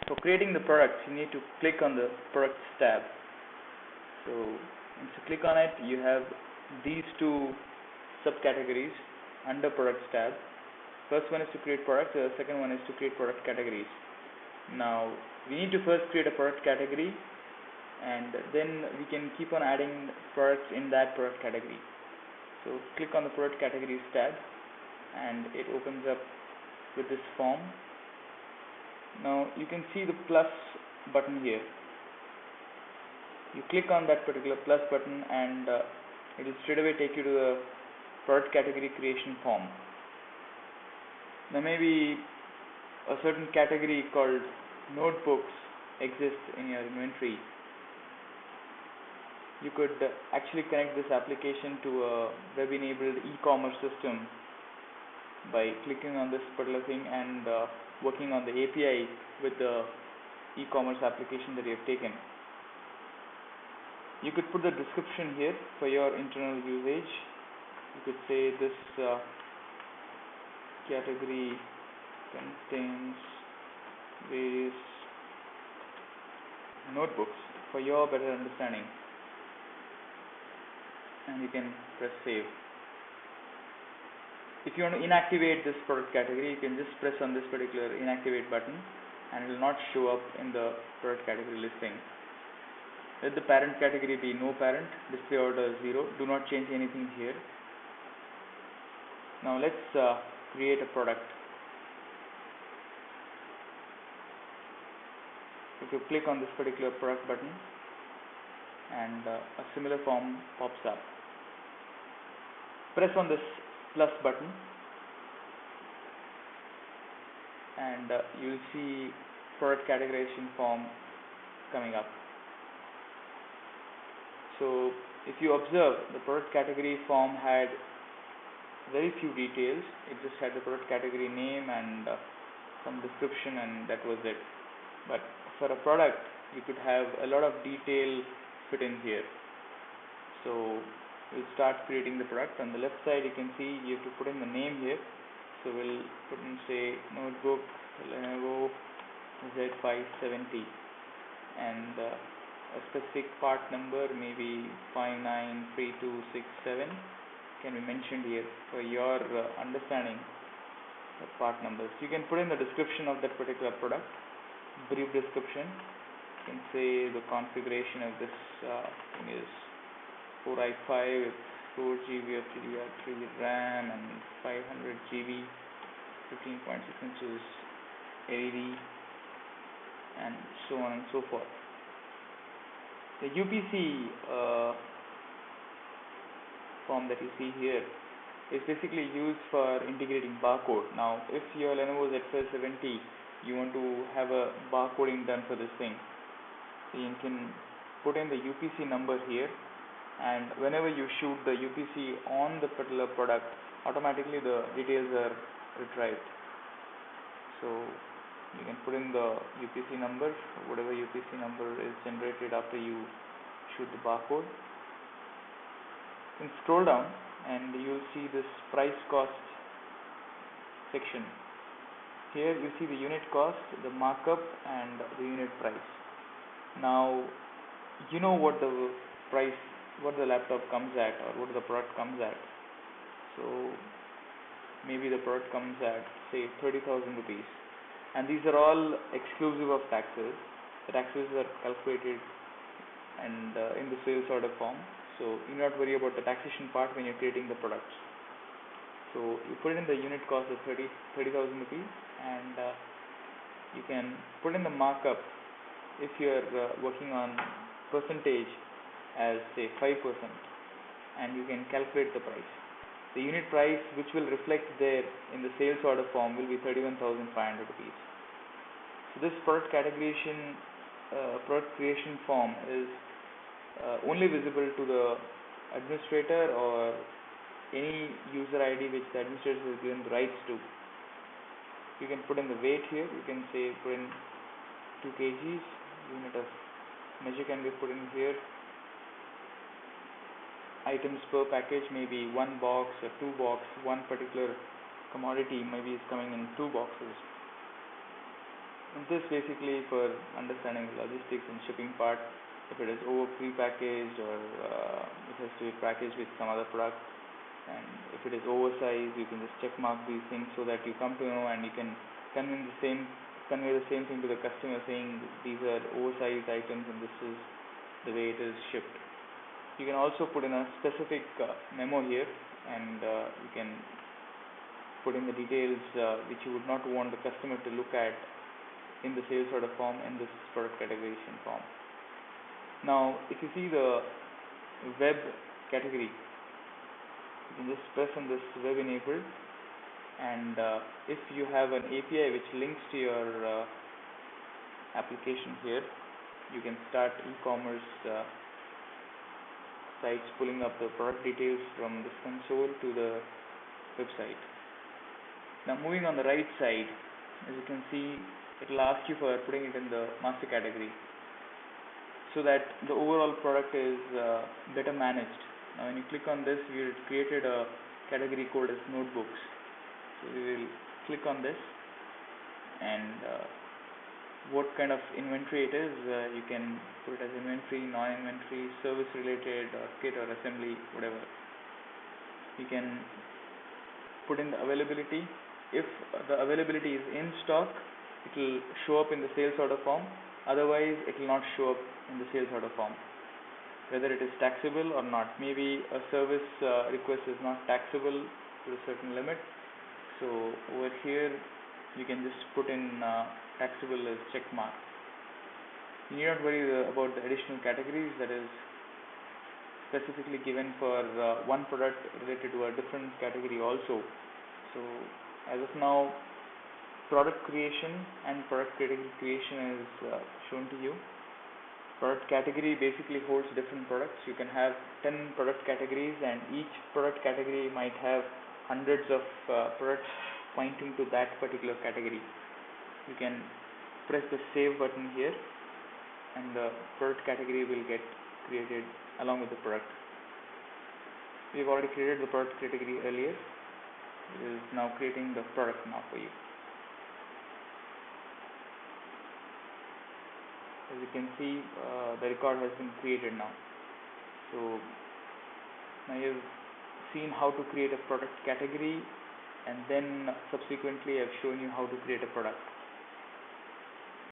For creating the products, you need to click on the products tab. So once you click on it, you have these two subcategories under products tab. First one is to create products, the second one is to create product categories. Now we need to first create a product category, and then we can keep on adding products in that product category. So click on the product categories tab and it opens up with this form. Now you can see the plus button here. You click on that particular plus button and it will straight away take you to the product category creation form. Now maybe a certain category called notebooks exists in your inventory. You could actually connect this application to a web-enabled e-commerce system by clicking on this particular thing and working on the API with the e-commerce application that you have taken. You could put the description here for your internal usage. You could say this category contains various notebooks for your better understanding, and you can press save. If you want to inactivate this product category, you can just press on this particular inactivate button and it will not show up in the product category listing. Let the parent category be no parent, display order 0. Do not change anything here. Now let's create a product. If you click on this particular product button and a similar form pops up, press on this plus button and you will see product categorization form coming up. So if you observe, the product category form had very few details. It just had the product category name and some description, and that was it. But for a product, you could have a lot of detail fit in here. So we'll start creating the product. On the left side, you can see you have to put in the name here. So we'll put in, say, notebook Lenovo Z570 and a specific part number, maybe 593267, can be mentioned here for your understanding of part numbers. You can put in the description of that particular product, brief description. You can say the configuration of this thing is 4i5 with 4 GB of DDR3 RAM and 500 GB, 15.6 inches LED, and so on and so forth. The UPC form that you see here is basically used for integrating barcode. Now, if your Lenovo Z570, you want to have a barcoding done for this thing, so you can put in the UPC number here, and whenever you shoot the UPC on the particular product, automatically the details are retrieved. So you can put in the UPC number, whatever UPC number is generated after you shoot the barcode. You can scroll down and you will see this price cost section. Here you see the unit cost, the markup, and the unit price. Now you know what the price, what the laptop comes at, or what the product comes at. So maybe the product comes at, say, 30,000 rupees. And these are all exclusive of taxes. The taxes are calculated and in the sales order form. So you not worry about the taxation part when you're creating the products. So you put in the unit cost of 30,000 rupees, and you can put in the markup if you're working on percentage as, say, 5%, and you can calculate the price. The unit price which will reflect there in the sales order form will be 31,500 rupees. So this product categorization, product creation form is only visible to the administrator or any user ID which the administrator has given the rights to. You can put in the weight here. You can say put in 2 kgs. Unit of measure can be put in here. Items per package, maybe 1 box or 2 box. One particular commodity maybe is coming in 2 boxes. This basically for understanding the logistics and shipping part. If it is over pre-packaged or it has to be packaged with some other product, and if it is oversized, you can just check mark these things so that you come to know and you can convey the same convey the same thing to the customer, saying these are oversized items and this is the way it is shipped. You can also put in a specific memo here, and you can put in the details which you would not want the customer to look at in the sales order form in this product categorization form. Now, if you see the web category, you can just press on this web enabled, and if you have an API which links to your application here, you can start e-commerce sites pulling up the product details from this console to the website. Now, moving on the right side, as you can see, it will ask you for putting it in the master category so that the overall product is better managed. Now, when you click on this, we created a category called as notebooks. So we will click on this, and what kind of inventory it is, you can put it as inventory, non-inventory, service related, or kit or assembly, whatever. You can put in the availability. If the availability is in stock, it will show up in the sales order form. Otherwise, it will not show up in the sales order form. Whether it is taxable or not. Maybe a service request is not taxable to a certain limit. So over here, you can just put in taxable as check mark. You need not worry about the additional categories that is specifically given for one product related to a different category also. So as of now, product creation and product category creation is shown to you. Product category basically holds different products. You can have 10 product categories, and each product category might have hundreds of products pointing to that particular category. You can press the save button here, and the product category will get created along with the product. We have already created the product category earlier. It is now creating the product now for you. As you can see, the record has been created now. So now you've seen how to create a product category, and then subsequently I've shown you how to create a product.